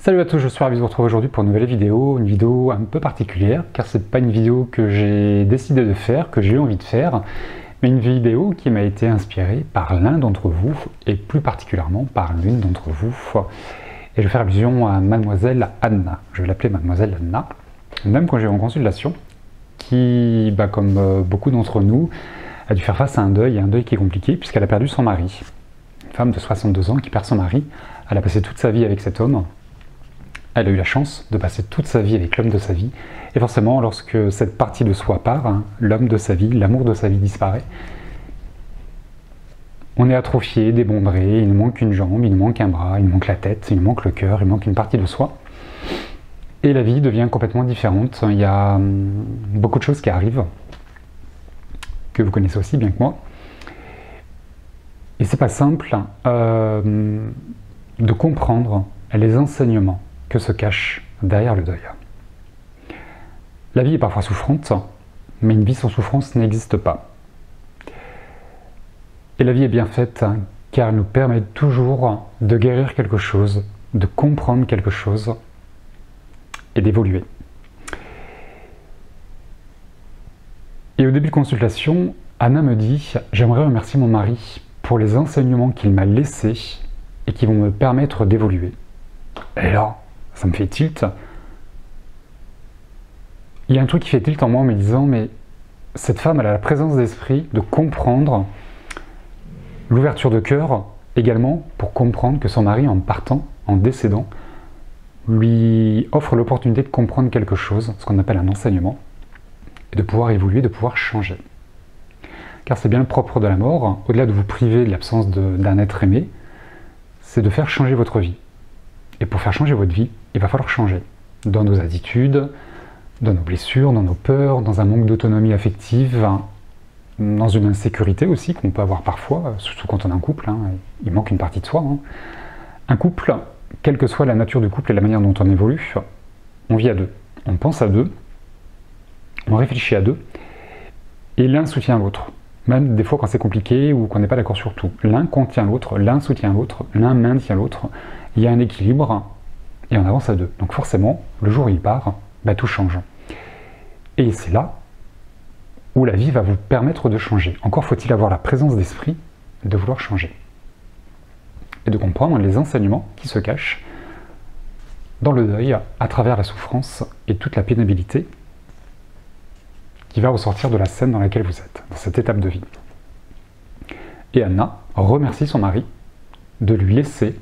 Salut à tous, je suis ravi de vous retrouver aujourd'hui pour une nouvelle vidéo, un peu particulière, car c'est pas une vidéo que j'ai décidé de faire, que j'ai eu envie de faire, mais une vidéo qui m'a été inspirée par l'un d'entre vous, et plus particulièrement par l'une d'entre vous. Et je vais faire allusion à Mademoiselle Anna. Je vais l'appeler Mademoiselle Anna, une dame que j'ai en consultation, qui, comme beaucoup d'entre nous, a dû faire face à un deuil qui est compliqué, puisqu'elle a perdu son mari. Une femme de 62 ans qui perd son mari, elle a passé toute sa vie avec cet homme. Elle a eu la chance de passer toute sa vie avec l'homme de sa vie. Et forcément, lorsque cette partie de soi part, l'homme de sa vie, l'amour de sa vie disparaît, on est atrophié, démembré, il nous manque une jambe, il nous manque un bras, il nous manque la tête, il nous manque le cœur, il manque une partie de soi. Et la vie devient complètement différente. Il y a beaucoup de choses qui arrivent, que vous connaissez aussi bien que moi. Et c'est pas simple de comprendre les enseignements que se cache derrière le deuil. La vie est parfois souffrante, mais une vie sans souffrance n'existe pas. Et la vie est bien faite car elle nous permet toujours de guérir quelque chose, de comprendre quelque chose et d'évoluer. Et au début de consultation, Anna me dit « J'aimerais remercier mon mari pour les enseignements qu'il m'a laissés et qui vont me permettre d'évoluer. » Et là, ça me fait tilt. Il y a un truc qui fait tilt en moi en me disant, mais cette femme, elle a la présence d'esprit de comprendre l'ouverture de cœur également pour comprendre que son mari, en partant, en décédant, lui offre l'opportunité de comprendre quelque chose, ce qu'on appelle un enseignement, et de pouvoir évoluer, de pouvoir changer. Car c'est bien le propre de la mort, au-delà de vous priver de l'absence d'un être aimé, c'est de faire changer votre vie. Et pour faire changer votre vie, il va falloir changer dans nos attitudes, dans nos blessures, dans nos peurs, dans un manque d'autonomie affective, dans une insécurité aussi qu'on peut avoir parfois, surtout quand on est en couple, il manque une partie de soi. Un couple, quelle que soit la nature du couple et la manière dont on évolue, on vit à deux, on pense à deux, on réfléchit à deux, et l'un soutient l'autre. Même des fois quand c'est compliqué ou qu'on n'est pas d'accord sur tout. L'un contient l'autre, l'un soutient l'autre, l'un maintient l'autre. Il y a un équilibre et on avance à deux. Donc forcément, le jour où il part, tout change. Et c'est là où la vie va vous permettre de changer. Encore faut-il avoir la présence d'esprit de vouloir changer. Et de comprendre les enseignements qui se cachent dans le deuil à travers la souffrance et toute la pénibilité qui va ressortir de la scène dans laquelle vous êtes, dans cette étape de vie. Et Anna remercie son mari de lui laisser,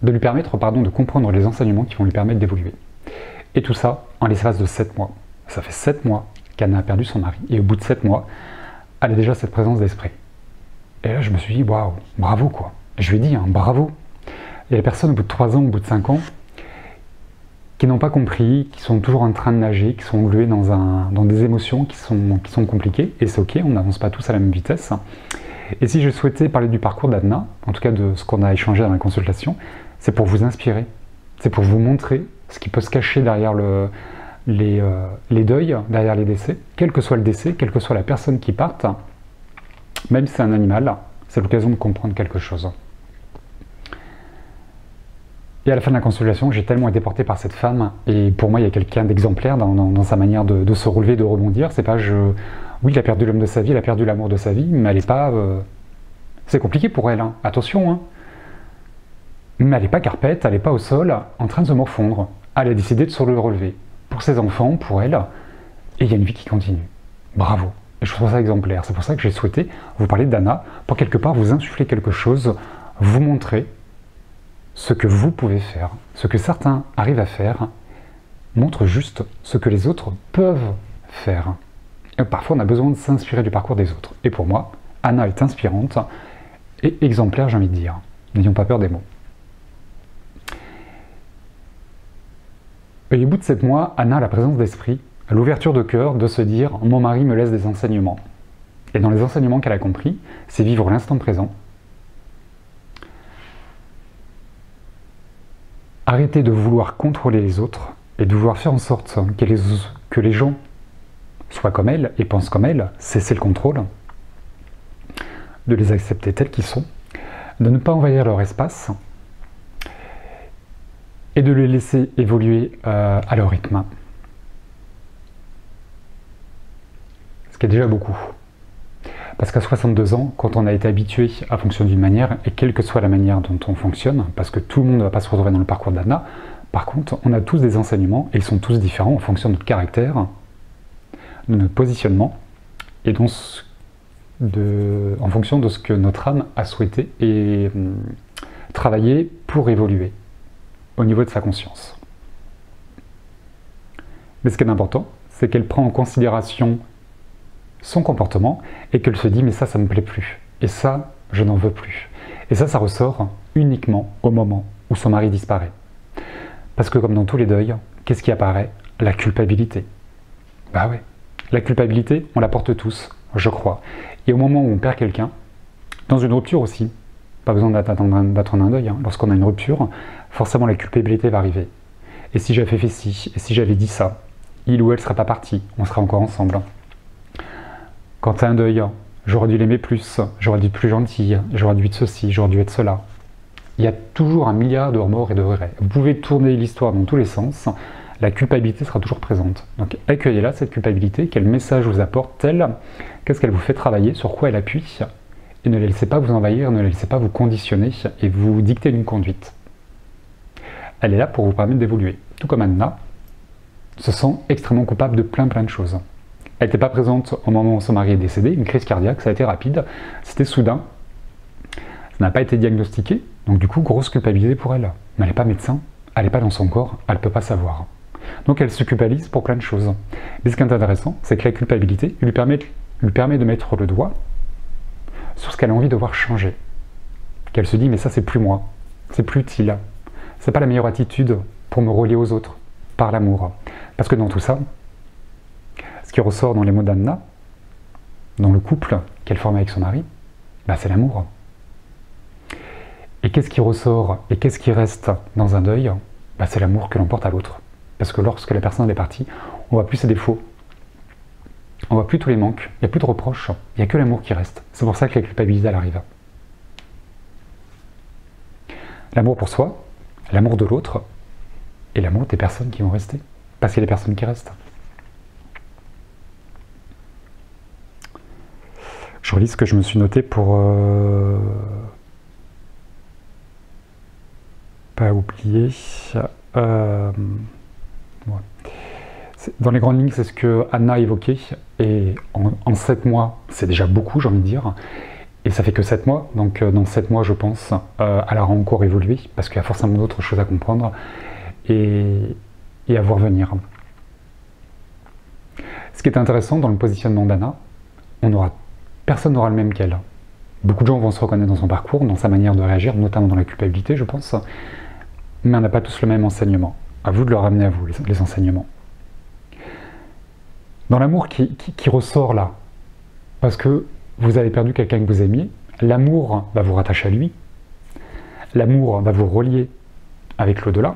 de lui permettre de comprendre les enseignements qui vont lui permettre d'évoluer. Et tout ça en l'espace de 7 mois. Ça fait 7 mois qu'Anna a perdu son mari. Et au bout de 7 mois, elle a déjà cette présence d'esprit. Et là, je me suis dit, waouh, bravo quoi. Je lui ai dit, bravo. Il y a des personnes au bout de 3 ans, au bout de 5 ans, qui n'ont pas compris, qui sont toujours en train de nager, qui sont englués dans des émotions qui sont compliquées. Et c'est ok, on n'avance pas tous à la même vitesse. Et si je souhaitais parler du parcours d'Anna, en tout cas de ce qu'on a échangé dans la consultation, c'est pour vous inspirer, c'est pour vous montrer ce qui peut se cacher derrière les deuils, derrière les décès, quel que soit le décès, quelle que soit la personne qui parte, même si c'est un animal, c'est l'occasion de comprendre quelque chose. Et à la fin de la consultation, j'ai tellement été porté par cette femme, et pour moi il y a quelqu'un d'exemplaire dans sa manière de se relever, de rebondir. C'est pas oui, il a perdu l'homme de sa vie, il a perdu l'amour de sa vie, mais elle n'est pas... C'est compliqué pour elle, attention, mais elle n'est pas carpette, elle n'est pas au sol, en train de se morfondre. Elle a décidé de se relever. Pour ses enfants, pour elle, et il y a une vie qui continue. Bravo. Et je trouve ça exemplaire. C'est pour ça que j'ai souhaité vous parler d'Anna, pour quelque part vous insuffler quelque chose, vous montrer ce que vous pouvez faire, ce que certains arrivent à faire, montre juste ce que les autres peuvent faire. Et parfois, on a besoin de s'inspirer du parcours des autres. Et pour moi, Anna est inspirante et exemplaire, j'ai envie de dire. N'ayons pas peur des mots. Et au bout de 7 mois, Anna a la présence d'esprit, l'ouverture de cœur de se dire « Mon mari me laisse des enseignements ». Et dans les enseignements qu'elle a compris, c'est vivre l'instant présent. Arrêter de vouloir contrôler les autres et de vouloir faire en sorte que les gens soient comme elle et pensent comme elle, cesser le contrôle, de les accepter tels qu'ils sont, de ne pas envahir leur espace et de les laisser évoluer à leur rythme. Ce qui est déjà beaucoup. Parce qu'à 62 ans, quand on a été habitué à fonctionner d'une manière, et quelle que soit la manière dont on fonctionne, parce que tout le monde ne va pas se retrouver dans le parcours d'Anna, par contre, on a tous des enseignements, et ils sont tous différents en fonction de notre caractère, de notre positionnement, et donc en fonction de ce que notre âme a souhaité et travaillé pour évoluer au niveau de sa conscience. Mais ce qui est important, c'est qu'elle prend en considération son comportement et qu'elle se dit mais ça me plaît plus et ça je n'en veux plus, et ça ressort uniquement au moment où son mari disparaît, parce que comme dans tous les deuils, qu'est-ce qui apparaît? La culpabilité. Bah ouais, la culpabilité on la porte tous, je crois, et au moment où on perd quelqu'un, dans une rupture aussi, pas besoin d'attendre un deuil, hein. Lorsqu'on a une rupture, forcément la culpabilité va arriver, et si j'avais fait ci, et si j'avais dit ça, il ou elle serait pas parti, on serait encore ensemble. Quand tu as un deuil, j'aurais dû l'aimer plus, j'aurais dû être plus gentil, j'aurais dû être ceci, j'aurais dû être cela. Il y a toujours un milliard de remords et de regrets. Vous pouvez tourner l'histoire dans tous les sens, la culpabilité sera toujours présente. Donc accueillez-la, cette culpabilité, quel message vous apporte-t-elle, qu'est-ce qu'elle vous fait travailler, sur quoi elle appuie, et ne la laissez pas vous envahir, ne la laissez pas vous conditionner et vous dicter une conduite. Elle est là pour vous permettre d'évoluer. Tout comme Anna se sent extrêmement coupable de plein de choses. Elle n'était pas présente au moment où son mari est décédé, une crise cardiaque, ça a été rapide, c'était soudain, ça n'a pas été diagnostiqué, donc du coup, grosse culpabilité pour elle. Mais elle n'est pas médecin, elle n'est pas dans son corps, elle ne peut pas savoir. Donc elle se culpabilise pour plein de choses. Mais ce qui est intéressant, c'est que la culpabilité lui permet de mettre le doigt sur ce qu'elle a envie de voir changer. Qu'elle se dit, mais ça c'est plus moi, c'est plus utile, c'est pas la meilleure attitude pour me relier aux autres, par l'amour. Parce que dans tout ça, ce qui ressort dans les mots d'Anna, dans le couple qu'elle forme avec son mari, bah c'est l'amour. Et qu'est-ce qui ressort et qu'est-ce qui reste dans un deuil? Bah c'est l'amour que l'on porte à l'autre. Parce que lorsque la personne est partie, on ne voit plus ses défauts, on ne voit plus tous les manques, il n'y a plus de reproches, il n'y a que l'amour qui reste. C'est pour ça que la culpabilité elle arrive. L'amour pour soi, l'amour de l'autre, et l'amour des personnes qui vont rester. Parce qu'il y a des personnes qui restent. Je relis ce que je me suis noté pour pas oublier. Ouais. Dans les grandes lignes, c'est ce que Anna a évoqué, et en 7 mois, c'est déjà beaucoup, j'ai envie de dire, et ça fait que 7 mois, donc dans 7 mois, je pense, elle aura encore évolué, parce qu'il y a forcément d'autres choses à comprendre, et à voir venir. Ce qui est intéressant dans le positionnement d'Anna, personne n'aura le même qu'elle. Beaucoup de gens vont se reconnaître dans son parcours, dans sa manière de réagir, notamment dans la culpabilité, je pense, mais on n'a pas tous le même enseignement. À vous de leur amener à vous, les enseignements. Dans l'amour qui ressort là, parce que vous avez perdu quelqu'un que vous aimiez, l'amour va vous rattacher à lui, l'amour va vous relier avec l'au-delà,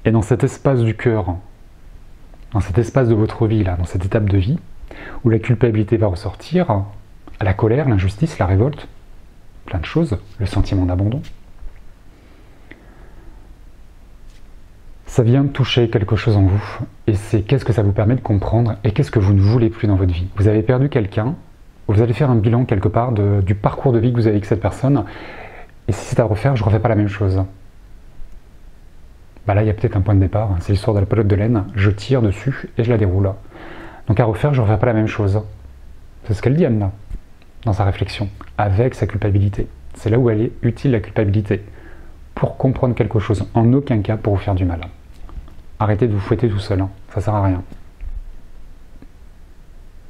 et dans cet espace du cœur, dans cet espace de votre vie, là, dans cette étape de vie, où la culpabilité va ressortir, la colère, l'injustice, la révolte, plein de choses, le sentiment d'abandon, ça vient toucher quelque chose en vous, et c'est qu'est-ce que ça vous permet de comprendre, et qu'est-ce que vous ne voulez plus dans votre vie. Vous avez perdu quelqu'un, vous allez faire un bilan quelque part du parcours de vie que vous avez avec cette personne, et si c'est à refaire, je ne refais pas la même chose. Bah là, il y a peut-être un point de départ, c'est l'histoire de la pelote de laine, je tire dessus et je la déroule. Donc à refaire, je ne refais pas la même chose. C'est ce qu'elle dit, Anna, dans sa réflexion, avec sa culpabilité. C'est là où elle est utile, la culpabilité, pour comprendre quelque chose, en aucun cas pour vous faire du mal. Arrêtez de vous fouetter tout seul, hein. Ça sert à rien.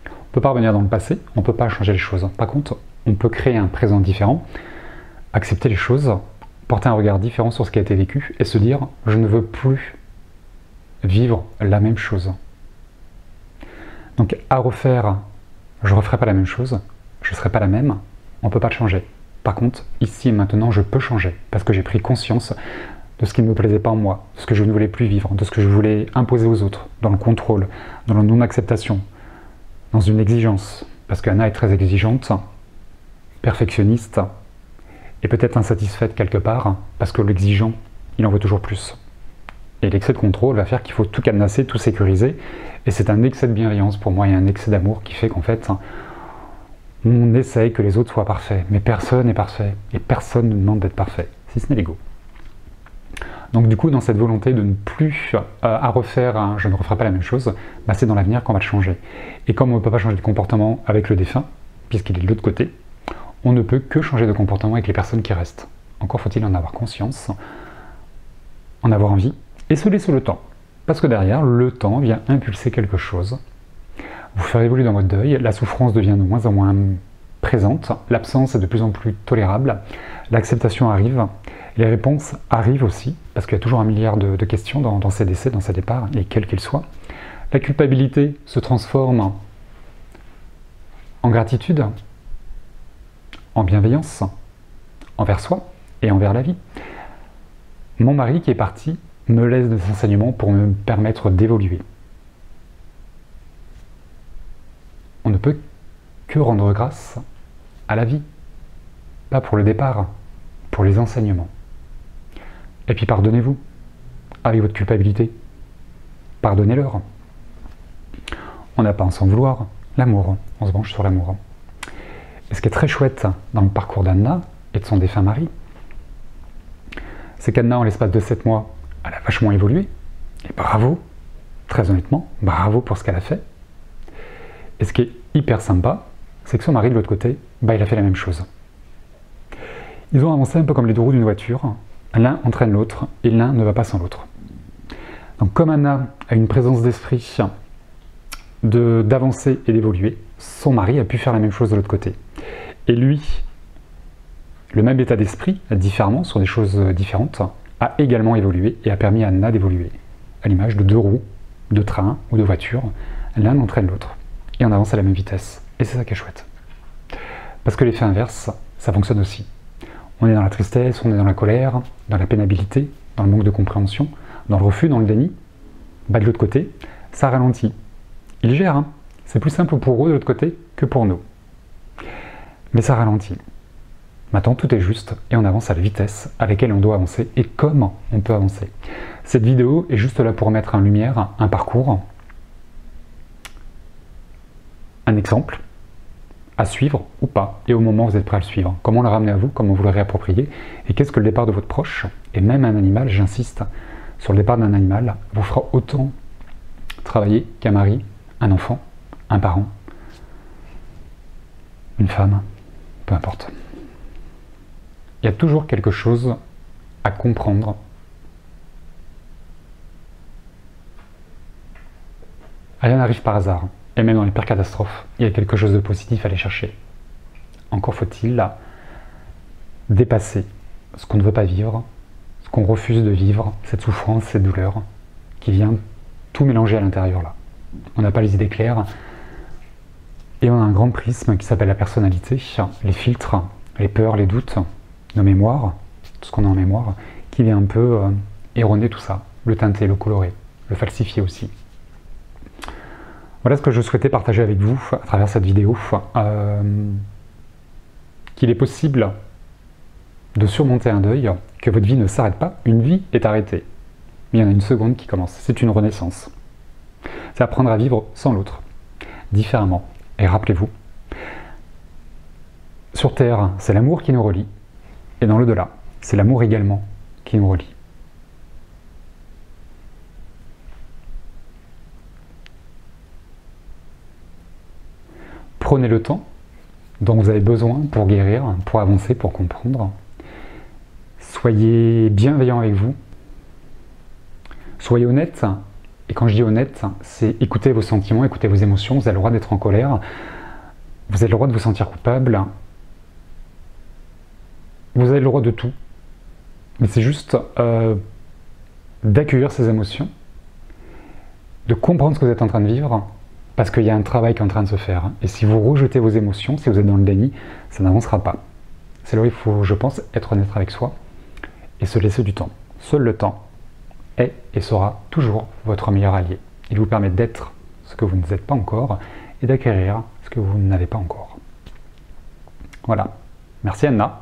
On ne peut pas revenir dans le passé, on ne peut pas changer les choses. Par contre, on peut créer un présent différent, accepter les choses, porter un regard différent sur ce qui a été vécu et se dire « je ne veux plus vivre la même chose ». Donc à refaire, je ne referai pas la même chose, je ne serai pas la même, on ne peut pas le changer. Par contre, ici et maintenant, je peux changer parce que j'ai pris conscience de ce qui ne me plaisait pas en moi, de ce que je ne voulais plus vivre, de ce que je voulais imposer aux autres, dans le contrôle, dans la non-acceptation, dans une exigence, parce qu'Anna est très exigeante, perfectionniste, et peut-être insatisfaite quelque part, parce que l'exigeant il en veut toujours plus. Et l'excès de contrôle va faire qu'il faut tout cadenasser, tout sécuriser. Et c'est un excès de bienveillance pour moi et un excès d'amour qui fait qu'en fait, on essaye que les autres soient parfaits. Mais personne n'est parfait. Et personne ne demande d'être parfait, si ce n'est l'ego. Donc du coup, dans cette volonté de ne plus à refaire, je ne referai pas la même chose, bah, c'est dans l'avenir qu'on va le changer. Et comme on ne peut pas changer de comportement avec le défunt, puisqu'il est de l'autre côté, on ne peut que changer de comportement avec les personnes qui restent. Encore faut-il en avoir conscience, en avoir envie, et se laisser le temps. Parce que derrière, le temps vient impulser quelque chose, vous faire évoluer dans votre deuil, la souffrance devient de moins en moins présente, l'absence est de plus en plus tolérable, l'acceptation arrive, les réponses arrivent aussi, parce qu'il y a toujours un milliard de questions dans ces décès, dans ces départs, et quels qu'ils soient. La culpabilité se transforme en gratitude, en bienveillance, envers soi et envers la vie. Mon mari qui est parti me laisse des enseignements pour me permettre d'évoluer. On ne peut que rendre grâce à la vie, pas pour le départ, pour les enseignements. Et puis pardonnez-vous, avec votre culpabilité. Pardonnez-leur. On n'a pas à s'en vouloir. L'amour, on se branche sur l'amour. Et ce qui est très chouette dans le parcours d'Anna et de son défunt mari, c'est qu'Anna, en l'espace de 7 mois, elle a vachement évolué. Et bravo, très honnêtement, bravo pour ce qu'elle a fait. Et ce qui est hyper sympa, c'est que son mari de l'autre côté, bah, il a fait la même chose. Ils ont avancé un peu comme les deux roues d'une voiture. L'un entraîne l'autre et l'un ne va pas sans l'autre. Donc comme Anna a une présence d'esprit d'avancer et d'évoluer, son mari a pu faire la même chose de l'autre côté. Et lui, le même état d'esprit, différemment, sur des choses différentes, a également évolué et a permis à Anna d'évoluer. À l'image de deux roues, de train ou de voiture, l'un entraîne l'autre. Et on avance à la même vitesse. Et c'est ça qui est chouette. Parce que l'effet inverse, ça fonctionne aussi. On est dans la tristesse, on est dans la colère, dans la pénibilité, dans le manque de compréhension, dans le refus, dans le déni. Bah, de l'autre côté, ça ralentit. Ils gèrent, hein. C'est plus simple pour eux de l'autre côté que pour nous. Mais ça ralentit. Maintenant, tout est juste et on avance à la vitesse à laquelle on doit avancer et comment on peut avancer. Cette vidéo est juste là pour mettre en lumière un parcours, un exemple à suivre ou pas, et au moment où vous êtes prêt à le suivre. Comment le ramener à vous, comment vous le réapproprier, et qu'est-ce que le départ de votre proche, et même un animal, j'insiste, sur le départ d'un animal, vous fera autant travailler qu'un mari, un enfant, un parent, une femme, peu importe. Il y a toujours quelque chose à comprendre. Rien n'arrive par hasard. Et même dans les pires catastrophes, il y a quelque chose de positif à aller chercher. Encore faut-il dépasser ce qu'on ne veut pas vivre, ce qu'on refuse de vivre, cette souffrance, cette douleur, qui vient tout mélanger à l'intérieur là. On n'a pas les idées claires, et on a un grand prisme qui s'appelle la personnalité, les filtres, les peurs, les doutes, nos mémoires, tout ce qu'on a en mémoire, qui vient un peu erroner tout ça, le teinter, le colorer, le falsifier aussi. Voilà ce que je souhaitais partager avec vous à travers cette vidéo, qu'il est possible de surmonter un deuil, que votre vie ne s'arrête pas, une vie est arrêtée. Mais il y en a une seconde qui commence, c'est une renaissance. C'est apprendre à vivre sans l'autre, différemment. Et rappelez-vous, sur Terre, c'est l'amour qui nous relie, et dans l'au-delà, c'est l'amour également qui nous relie. Prenez le temps dont vous avez besoin pour guérir, pour avancer, pour comprendre. Soyez bienveillant avec vous. Soyez honnête. Et quand je dis honnête, c'est écouter vos sentiments, écouter vos émotions. Vous avez le droit d'être en colère. Vous avez le droit de vous sentir coupable. Vous avez le droit de tout. Mais c'est juste d'accueillir ces émotions, de comprendre ce que vous êtes en train de vivre, parce qu'il y a un travail qui est en train de se faire. Et si vous rejetez vos émotions, si vous êtes dans le déni, ça n'avancera pas. C'est là où il faut, je pense, être honnête avec soi et se laisser du temps. Seul le temps est et sera toujours votre meilleur allié. Il vous permet d'être ce que vous ne êtes pas encore et d'acquérir ce que vous n'avez pas encore. Voilà. Merci Anna.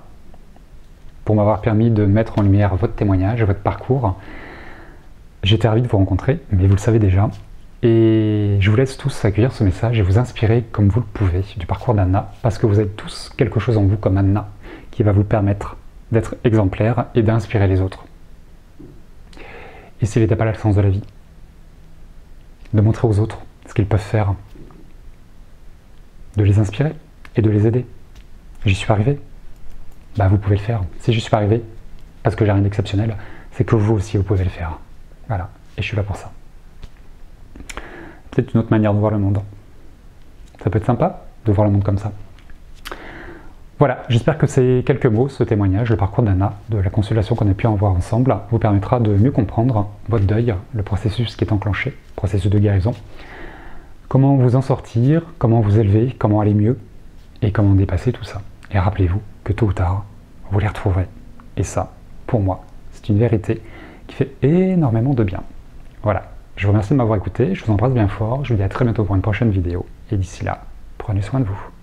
pour m'avoir permis de mettre en lumière votre témoignage, votre parcours. J'étais ravi de vous rencontrer, mais vous le savez déjà. Et je vous laisse tous accueillir ce message et vous inspirer comme vous le pouvez du parcours d'Anna, parce que vous avez tous quelque chose en vous comme Anna qui va vous permettre d'être exemplaire et d'inspirer les autres. Et s'il n'était pas là le sens de la vie, de montrer aux autres ce qu'ils peuvent faire, de les inspirer et de les aider. J'y suis arrivé. Bah vous pouvez le faire. Si j'y suis pas arrivé, parce que j'ai rien d'exceptionnel, c'est que vous aussi vous pouvez le faire. Voilà, et je suis là pour ça. Peut-être une autre manière de voir le monde. Ça peut être sympa de voir le monde comme ça. Voilà, j'espère que ces quelques mots, ce témoignage, le parcours d'Anna, de la consultation qu'on a pu en voir ensemble, vous permettra de mieux comprendre votre deuil, le processus qui est enclenché, processus de guérison, comment vous en sortir, comment vous élever, comment aller mieux, et comment dépasser tout ça. Et rappelez-vous que tôt ou tard, vous les retrouverez. Et ça, pour moi, c'est une vérité qui fait énormément de bien. Voilà, je vous remercie de m'avoir écouté, je vous embrasse bien fort, je vous dis à très bientôt pour une prochaine vidéo, et d'ici là, prenez soin de vous.